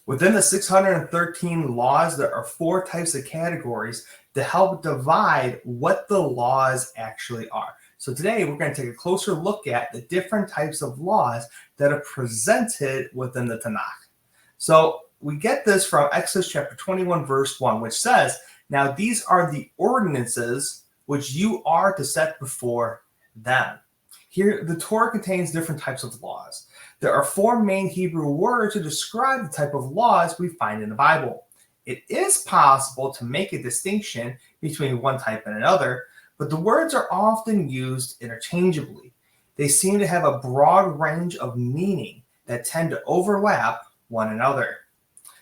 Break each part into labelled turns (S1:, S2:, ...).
S1: Within the 613 laws, there are 4 types of categories to help divide what the laws actually are. So today we're going to take a closer look at the different types of laws that are presented within the Tanakh. So we get this from Exodus chapter 21, verse 1, which says, "Now these are the ordinances which you are to set before them." Here, the Torah contains different types of laws. There are 4 main Hebrew words to describe the type of laws we find in the Bible. It is possible to make a distinction between one type and another, but the words are often used interchangeably. They seem to have a broad range of meaning that tend to overlap one another.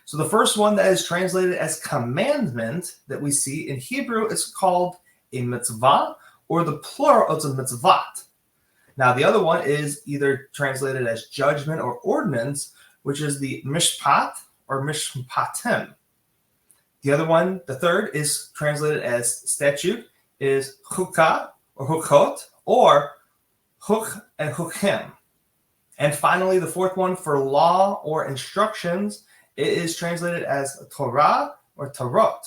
S1: So the first one that is translated as commandment that we see in Hebrew is called a mitzvah, or the plural is a mitzvot. Now, the other one is either translated as judgment or ordinance, which is the mishpat or mishpatim. The other one, the third, is translated as statute, is chukah or hukot, or huk and hukim. And finally, the fourth one for law or instructions, it is translated as Torah or Tarot.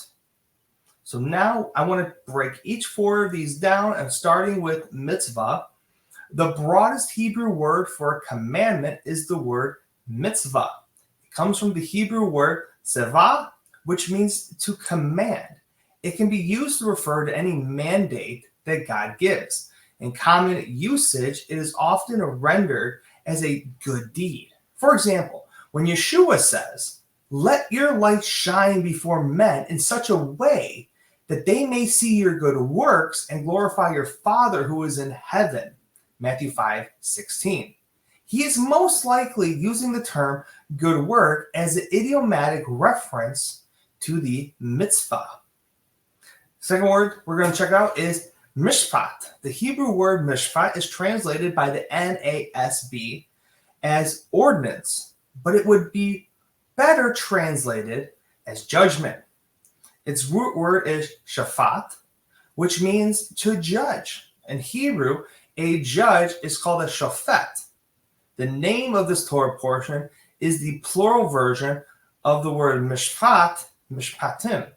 S1: So now I want to break each 4 of these down, and starting with mitzvah. The broadest Hebrew word for commandment is the word mitzvah. It comes from the Hebrew word tseva, which means to command. It can be used to refer to any mandate that God gives. In common usage, it is often rendered as a good deed. For example, when Yeshua says, "Let your light shine before men in such a way that they may see your good works and glorify your Father who is in heaven," Matthew 5:16. He is most likely using the term good work as an idiomatic reference to the mitzvah. Second word we're going to check out is mishpat. The Hebrew word mishpat is translated by the NASB as ordinance, but it would be better translated as judgment. Its root word is shafat, which means to judge. In Hebrew, a judge is called a shofet. The name of this Torah portion is the plural version of the word mishpat, mishpatim.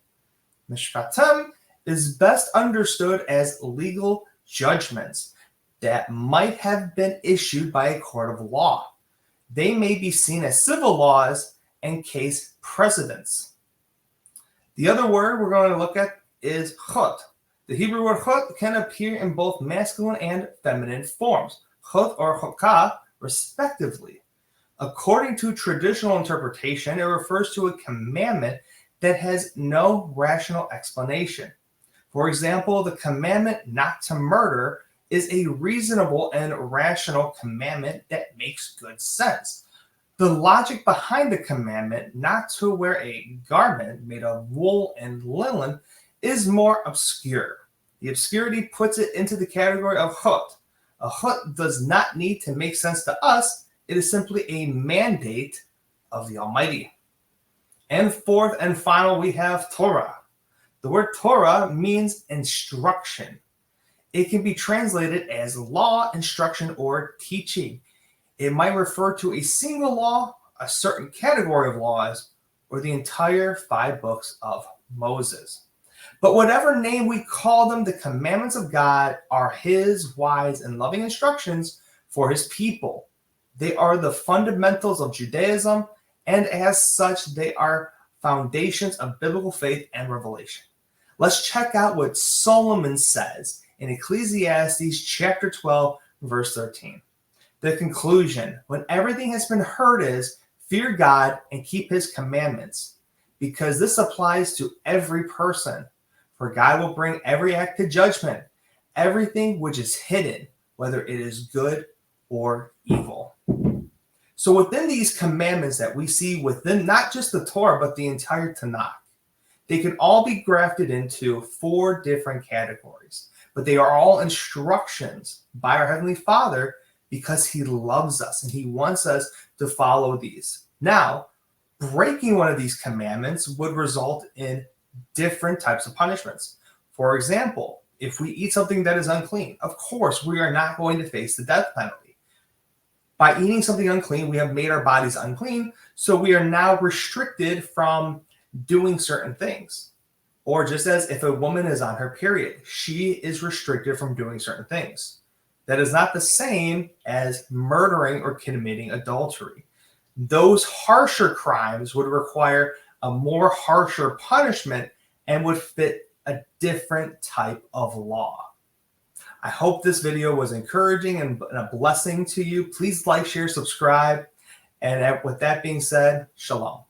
S1: Mishpatim is best understood as legal judgments that might have been issued by a court of law. They may be seen as civil laws and case precedents. The other word we're going to look at is chut. The Hebrew word chut can appear in both masculine and feminine forms, chut or chokah, respectively. According to traditional interpretation, it refers to a commandment that has no rational explanation. For example, the commandment not to murder is a reasonable and rational commandment that makes good sense. The logic behind the commandment not to wear a garment made of wool and linen is more obscure. The obscurity puts it into the category of chut. A chut does not need to make sense to us. It is simply a mandate of the Almighty. And fourth and final, we have Torah. The word Torah means instruction. It can be translated as law, instruction, or teaching. It might refer to a single law, a certain category of laws, or the entire 5 books of Moses. But whatever name we call them, the commandments of God are his wise and loving instructions for his people. They are the fundamentals of Judaism, and as such, they are foundations of biblical faith and revelation. Let's check out what Solomon says in Ecclesiastes chapter 12, verse 13. The conclusion, when everything has been heard, is fear God and keep his commandments, because this applies to every person. For God will bring every act to judgment, everything which is hidden, whether it is good or evil. So within these commandments that we see within not just the Torah, but the entire Tanakh, they can all be grafted into 4 different categories. But they are all instructions by our Heavenly Father because he loves us and he wants us to follow these. Now, breaking one of these commandments would result in different types of punishments. For example, if we eat something that is unclean, of course, we are not going to face the death penalty. By eating something unclean, we have made our bodies unclean, so we are now restricted from doing certain things. Or just as if a woman is on her period, she is restricted from doing certain things. That is not the same as murdering or committing adultery. Those harsher crimes would require a more harsher punishment and would fit a different type of law. I hope this video was encouraging and a blessing to you. Please like, share, subscribe. And with that being said, shalom.